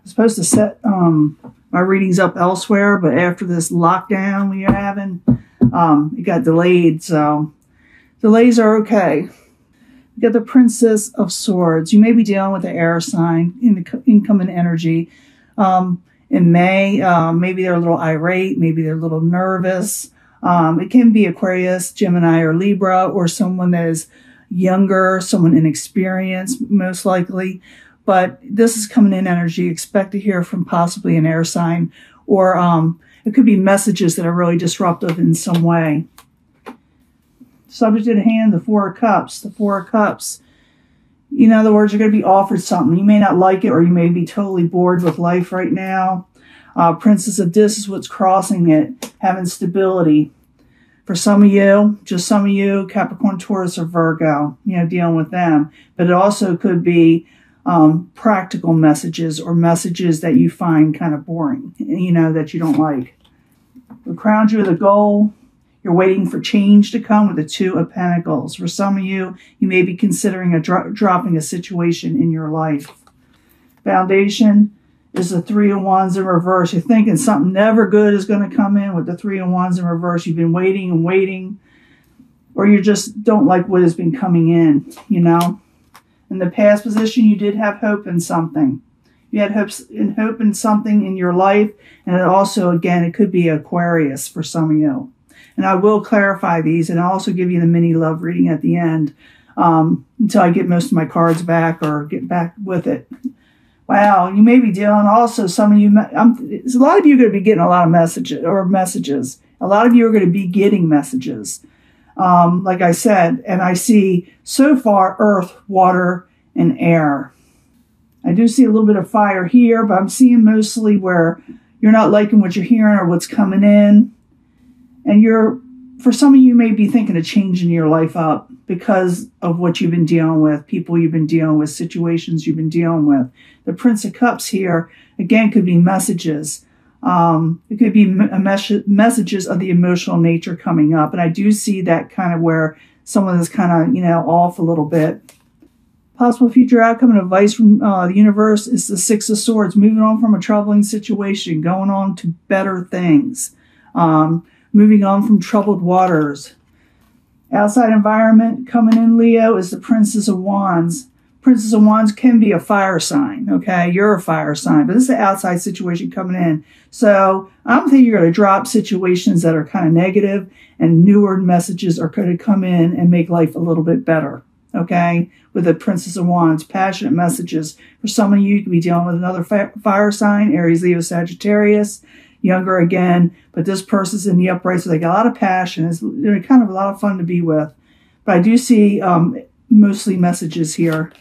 was supposed to set my readings up elsewhere, but after this lockdown we are having, it got delayed. So delays are okay. We got the Princess of Swords. You may be dealing with the air sign in the incoming energy. In May, maybe they're a little irate, maybe they're a little nervous. It can be Aquarius, Gemini, or Libra, or someone that is younger, someone inexperienced, most likely. But this is coming in energy. Expect to hear from possibly an air sign, or it could be messages that are really disruptive in some way. Subject at hand, the Four of Cups. The Four of Cups. In other words, you're going to be offered something. You may not like it, or you may be totally bored with life right now. Princess of Discs is what's crossing it, having stability. For some of you, just some of you, Capricorn, Taurus, or Virgo, dealing with them. But it also could be practical messages, or messages that you find kind of boring, that you don't like. The crown you with a goal. You're waiting for change to come with the Two of Pentacles. For some of you, you may be considering dropping a situation in your life. Foundation is the Three of Wands in reverse. You're thinking something never good is going to come in with the Three of Wands in reverse. You've been waiting and waiting, or you just don't like what has been coming in, In the past position, you did have hope in something. You had hope in something in your life, and it also, again, it could be Aquarius for some of you. And I will clarify these, and I'll also give you the mini love reading at the end until I get most of my cards back or get back with it. Wow, you may be dealing also, some of you, a lot of you are going to be getting a lot of messages. A lot of you are going to be getting messages. Like I said, and I see so far earth, water, and air. I do see a little bit of fire here, but I'm seeing mostly where you're not liking what you're hearing or what's coming in. And for some of you, may be thinking of changing your life up because of what you've been dealing with, people you've been dealing with, situations you've been dealing with. The Prince of Cups here, again, could be messages. It could be messages of the emotional nature coming up. And I do see that kind of where someone is kind of, off a little bit. Possible future outcome and advice from the universe is the Six of Swords. Moving on from a troubling situation, going on to better things. Moving on from troubled waters. Outside environment coming in, Leo, is the Princess of Wands. Princess of Wands can be a fire sign, okay? You're a fire sign, but this is the outside situation coming in. So I'm thinking you're going to drop situations that are kind of negative, and newer messages are going to come in and make life a little bit better, okay? With the Princess of Wands, passionate messages. For some of you, you could be dealing with another fire sign, Aries, Leo, Sagittarius. Younger again, but this person's in the upright, so they got a lot of passion. They're kind of a lot of fun to be with. But I do see mostly messages here.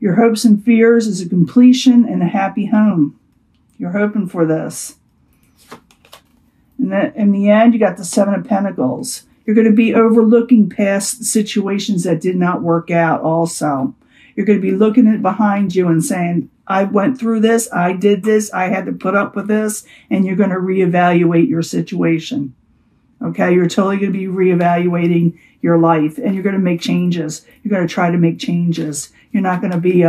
Your hopes and fears is a completion and a happy home. You're hoping for this. And then in the end, you got the Seven of Pentacles. You're going to be overlooking past situations that did not work out also. You're going to be looking at behind you and saying, I went through this, I did this, I had to put up with this, and you're going to reevaluate your situation. Okay, you're totally going to be reevaluating your life, and you're going to make changes. You're going to try to make changes. You're not going to be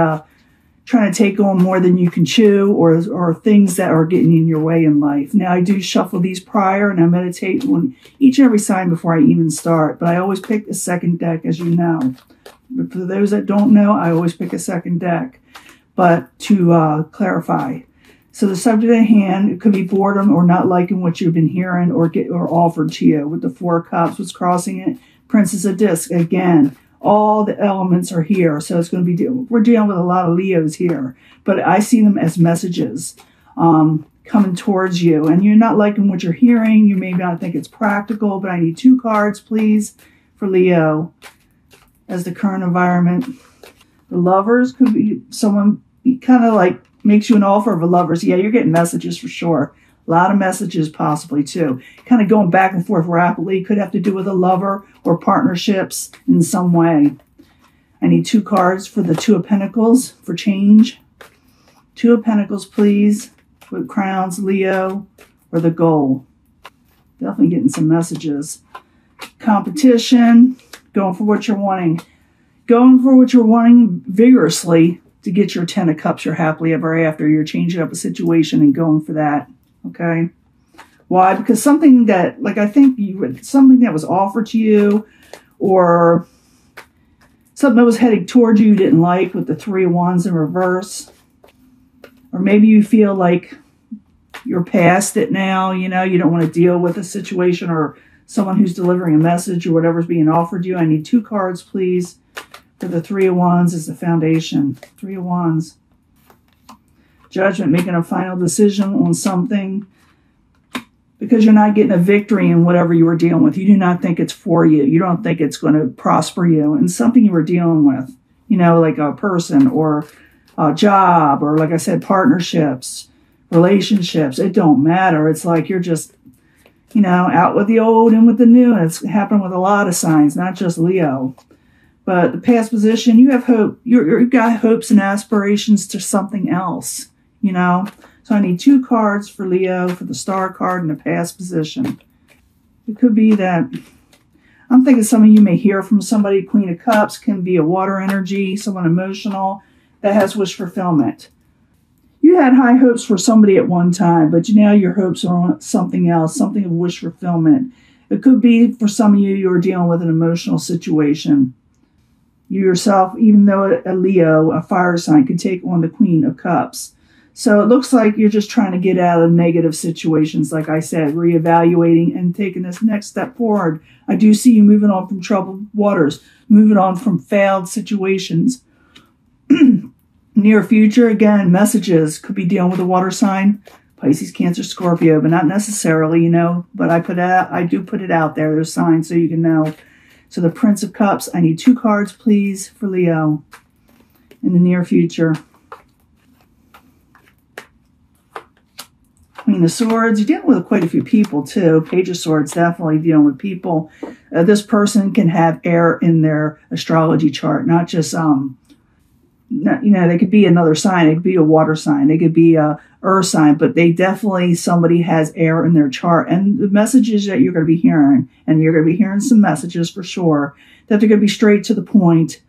trying to take on more than you can chew, or things that are getting in your way in life. Now, I do shuffle these prior, and I meditate on each and every sign before I even start, but I always pick a second deck, as you know. But for those that don't know, I always pick a second deck. But to clarify, so the subject at hand, it could be boredom or not liking what you've been hearing or offered to you. With the Four of Cups, what's crossing it? Princess of Discs, again, all the elements are here. So it's going to be, we're dealing with a lot of Leos here. But I see them as messages coming towards you. And you're not liking what you're hearing. You may not think it's practical, but I need 2 cards, please, for Leo as the current environment. The Lovers could be someone kind of like makes you an offer of a Lovers. Yeah, you're getting messages for sure. A lot of messages possibly too. Kind of going back and forth rapidly. Could have to do with a lover or partnerships in some way. I need 2 cards for the Two of Pentacles for change. 2 of Pentacles, please. With crowns, Leo, or the goal. Definitely getting some messages. Competition. Going for what you're wanting. Going for what you're wanting vigorously to get your 10 of Cups, your happily ever after. You're changing up a situation and going for that. Okay. Why? Because something that, like, I think something that was offered to you, or something that was heading towards you didn't like, with the 3 of Wands in reverse. Or maybe you feel like you're past it now. You know, you don't want to deal with a situation or someone who's delivering a message or whatever's being offered you. I need 2 cards, please, for the 3 of Wands as the foundation. 3 of Wands. Judgment, making a final decision on something, because you're not getting a victory in whatever you were dealing with. You do not think it's for you. You don't think it's going to prosper you in something you were dealing with, you know, like a person or a job, or, like I said, partnerships, relationships. It don't matter. It's like you're just, you know, out with the old and with the new. And it's happened with a lot of signs, not just Leo. But the past position, you have hope. You've got hopes and aspirations to something else, you know. So I need 2 cards for Leo, for the Star card in the past position. It could be that, I'm thinking some of you may hear from somebody. Queen of Cups can be a water energy, someone emotional that has wish fulfillment. You had high hopes for somebody at one time, but now your hopes are on something else, something of wish fulfillment. It could be for some of you, you're dealing with an emotional situation. You yourself, even though a Leo, a fire sign, could take on the Queen of Cups. So it looks like you're just trying to get out of negative situations, like I said, reevaluating and taking this next step forward. I do see you moving on from troubled waters, moving on from failed situations. Near future, again, messages could be dealing with a water sign, Pisces, Cancer, Scorpio, but not necessarily, you know, but I do put it out there. There's signs so you can know. So the Prince of Cups, I need 2 cards, please, for Leo in the near future. Queen of Swords, you're dealing with quite a few people too. Page of Swords, definitely dealing with people. This person can have air in their astrology chart, not just, you know, they could be another sign. It could be a water sign. They could be a earth sign, but they definitely, somebody has air in their chart. And the messages that you're going to be hearing, and you're going to be hearing some messages for sure, that they're going to be straight to the point,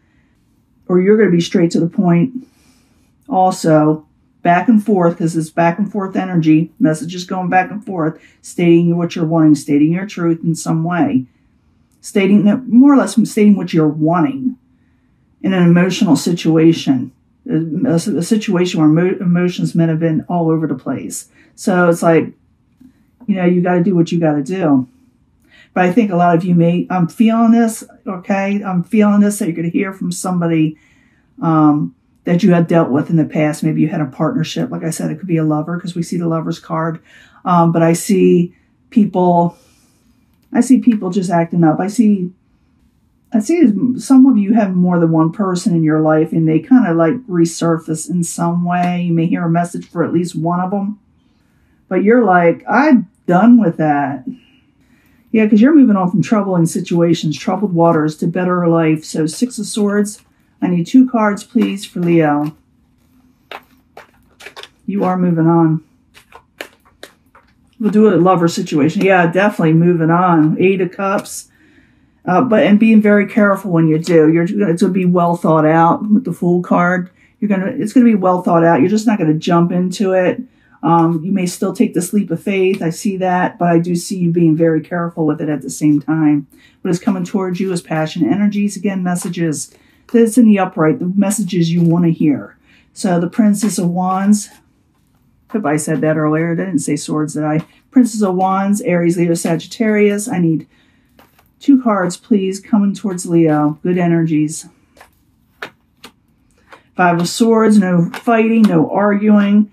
or you're going to be straight to the point also. Back and forth, because it's back and forth energy, messages going back and forth, stating what you're wanting, stating your truth in some way, stating that, more or less stating what you're wanting in an emotional situation, a situation where emotions may have been all over the place. So it's like, you know, you got to do what you got to do. But I think a lot of you may, I'm feeling this, okay? I'm feeling this, that you're going to hear from somebody that you had dealt with in the past. Maybe you had a partnership. Like I said, it could be a lover, because we see the Lover's card. But I see people just acting up. I see some of you have more than one person in your life, and they kind of like resurface in some way. You may hear a message for at least one of them. But you're like, I'm done with that. Yeah, because you're moving on from troubling situations, troubled waters, to better life. So 6 of Swords. I need 2 cards, please, for Leo. You are moving on. We'll do a lover situation. Yeah, definitely moving on. 8 of Cups. And being very careful when you do. It's going to be well thought out with the Fool card. It's going to be well thought out. You're just not going to jump into it. You may still take this leap of faith. I see that, but I do see you being very careful with it at the same time. What is coming towards you is passion, energies, again, messages. That's in the upright, the messages you want to hear. So the Princess of Wands. Hope I said that earlier. I didn't say swords, did I? Princess of Wands, Aries, Leo, Sagittarius. I need 2 cards, please, coming towards Leo. Good energies. 5 of Swords, no fighting, no arguing.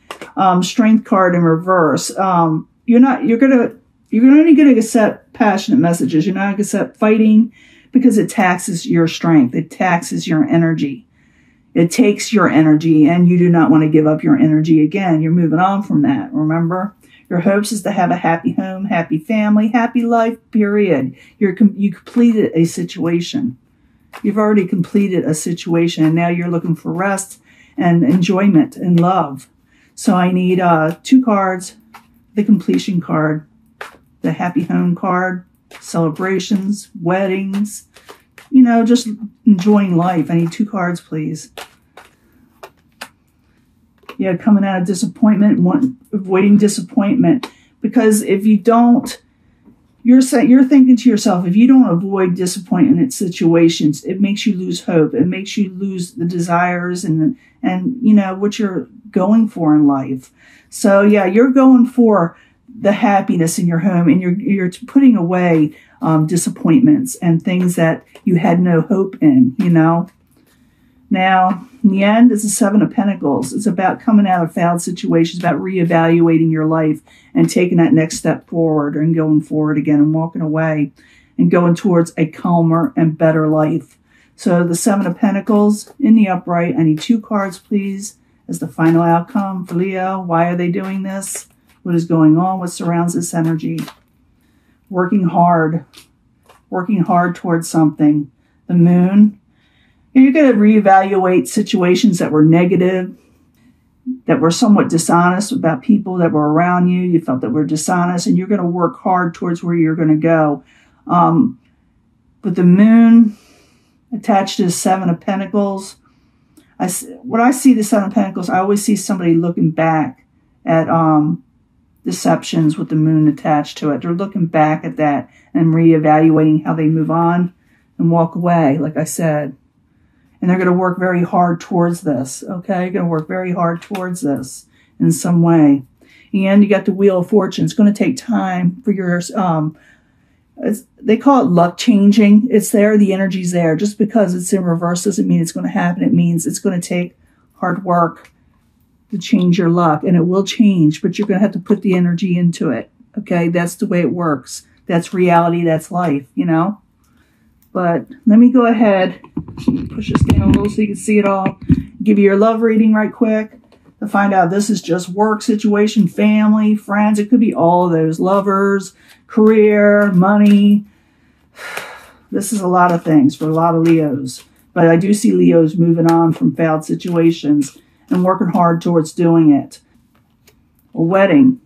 Strength card in reverse. You're only going to accept passionate messages. You're not going to accept fighting, because it taxes your strength. It taxes your energy. It takes your energy, and you do not want to give up your energy again. You're moving on from that, remember? Your hopes is to have a happy home, happy family, happy life, period. You completed a situation. You've already completed a situation, and now you're looking for rest and enjoyment and love. So I need 2 cards, the completion card, the happy home card, celebrations, weddings, you know, just enjoying life. I need 2 cards, please. Yeah, coming out of disappointment, avoiding disappointment. Because if you don't, you're thinking to yourself, if you don't avoid disappointment in situations, it makes you lose hope. It makes you lose the desires and you know what you're going for in life. So yeah, you're going for the happiness in your home, and you're putting away disappointments and things that you had no hope in, you know. Now, in the end, it's the Seven of Pentacles. It's about coming out of failed situations, about reevaluating your life and taking that next step forward and going forward again and walking away and going towards a calmer and better life. So the Seven of Pentacles in the upright. I need 2 cards, please, as the final outcome for Leo. Why are they doing this? What is going on? What surrounds this energy? Working hard towards something. The Moon. You're going to reevaluate situations that were negative, that were somewhat dishonest about people that were around you. You felt that were dishonest, and you're going to work hard towards where you're going to go. But the Moon attached to the Seven of Pentacles, when I see the Seven of Pentacles, I always see somebody looking back at deceptions with the Moon attached to it. They're looking back at that and reevaluating how they move on and walk away, like I said. And they're going to work very hard towards this, okay? You're going to work very hard towards this in some way. And you got the Wheel of Fortune. It's going to take time for your, they call it luck changing. It's there, the energy's there. Just because it's in reverse doesn't mean it's going to happen. It means it's going to take hard work to change your luck. And it will change, but you're going to have to put the energy into it, okay? That's the way it works. That's reality. That's life, you know? But let me go ahead, push this down a little so you can see it all. Give you your love reading right quick to find out if this is just work situation, family, friends. It could be all of those. Lovers, career, money. This is a lot of things for a lot of Leos. But I do see Leos moving on from failed situations and working hard towards doing it. A wedding.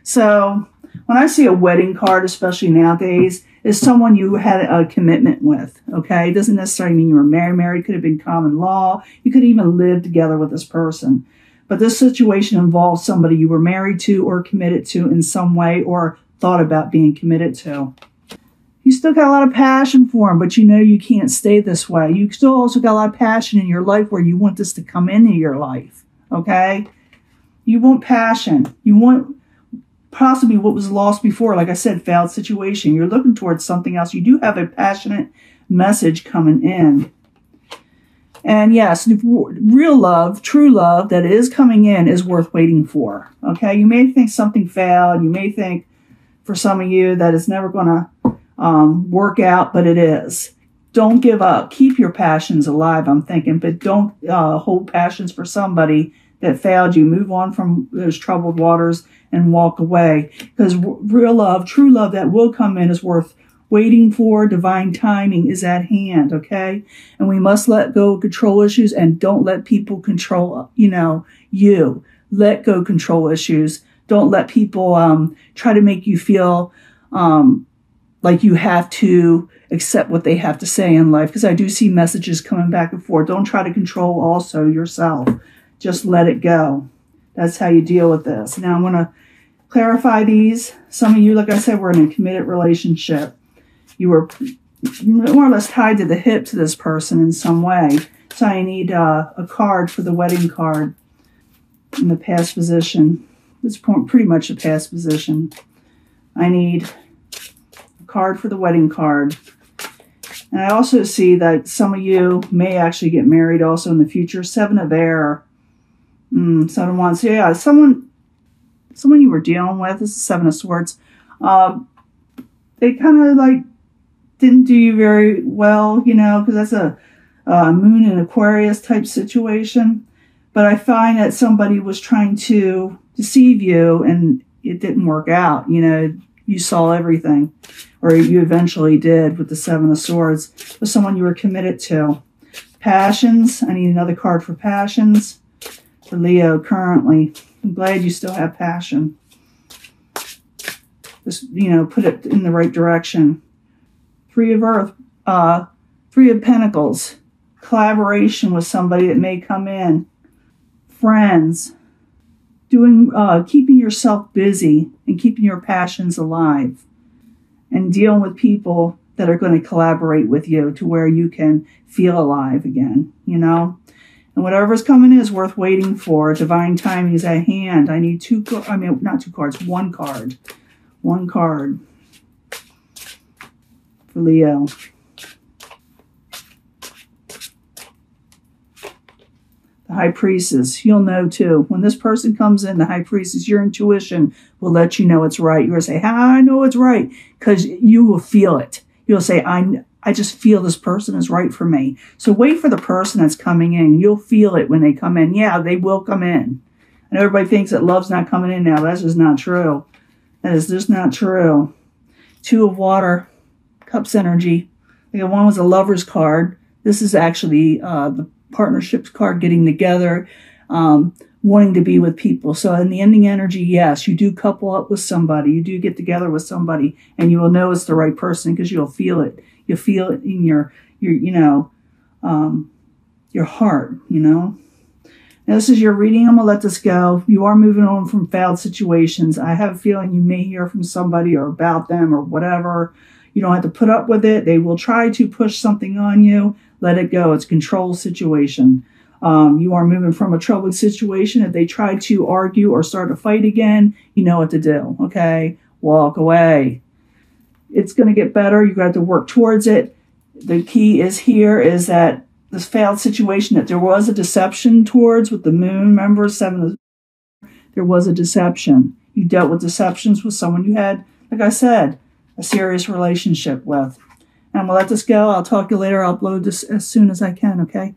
So when I see a wedding card, especially nowadays, is someone you had a commitment with, okay? It doesn't necessarily mean you were married. It could have been common law. You could even live together with this person. But this situation involves somebody you were married to or committed to in some way or thought about being committed to. You still got a lot of passion for them, but you know you can't stay this way. You still also got a lot of passion in your life where you want this to come into your life, okay? You want passion. You want possibly what was lost before, like I said, failed situation. You're looking towards something else. You do have a passionate message coming in. And yes, real love, true love that is coming in is worth waiting for. Okay, you may think something failed. You may think for some of you that it's never going to work out, but it is. Don't give up. Keep your passions alive, I'm thinking, but don't hold passions for somebody that failed you. Move on from those troubled waters and walk away, because real love, true love that will come in is worth waiting for. Divine timing is at hand, okay? And we must let go of control issues and don't let people control, you. Let go control issues. Don't let people try to make you feel like you have to accept what they have to say in life, because I do see messages coming back and forth. Don't try to control also yourself. Just let it go. That's how you deal with this. Now I'm going to clarify these. Some of you, like I said, were in a committed relationship. You were more or less tied to the hip to this person in some way. So I need a card for the wedding card in the past position. It's pretty much a past position. I need a card for the wedding card. And I also see that some of you may actually get married also in the future. Seven of Air. Seven of Wands. So yeah, someone you were dealing with. This is Seven of Swords. They kind of like didn't do you very well, because that's a Moon in Aquarius type situation. But I find that somebody was trying to deceive you and it didn't work out. You saw everything, or you eventually did with the Seven of Swords. It was someone you were committed to. Passions. I need another card for passions. For Leo currently. I'm glad you still have passion. Just, put it in the right direction. Three of Earth, Three of Pentacles. Collaboration with somebody that may come in. friends, keeping yourself busy and keeping your passions alive, and dealing with people that are going to collaborate with you to where you can feel alive again, you know? And whatever's coming is worth waiting for. Divine timing is at hand. I need one card. One card for Leo. The High Priestess. You'll know too. When this person comes in, the High Priestess, your intuition will let you know it's right. You're going to say, how I know it's right? Because you will feel it. You'll say, I just feel this person is right for me. So wait for the person that's coming in. You'll feel it when they come in. Yeah, they will come in. And everybody thinks that love's not coming in now. That's just not true. That is just not true. Two of Water, Cups energy. One was a Lover's card. This is actually the partnerships card, getting together, wanting to be with people. So in the ending energy, yes, you do couple up with somebody. You do get together with somebody, and you will know it's the right person because you'll feel it. You'll feel it in your heart, you know. Now, this is your reading. I'm going to let this go. You are moving on from failed situations. I have a feeling you may hear from somebody or about them or whatever. You don't have to put up with it. They will try to push something on you. Let it go. It's a control situation. You are moving from a troubling situation. If they try to argue or start a fight again, you know what to do, okay? Walk away. It's going to get better. You've got to work towards it. The key is that this failed situation that there was a deception towards with the moon, remember, there was a deception. You dealt with deceptions with someone you had, like I said, a serious relationship with. And we'll let this go. I'll talk to you later. I'll upload this as soon as I can, okay?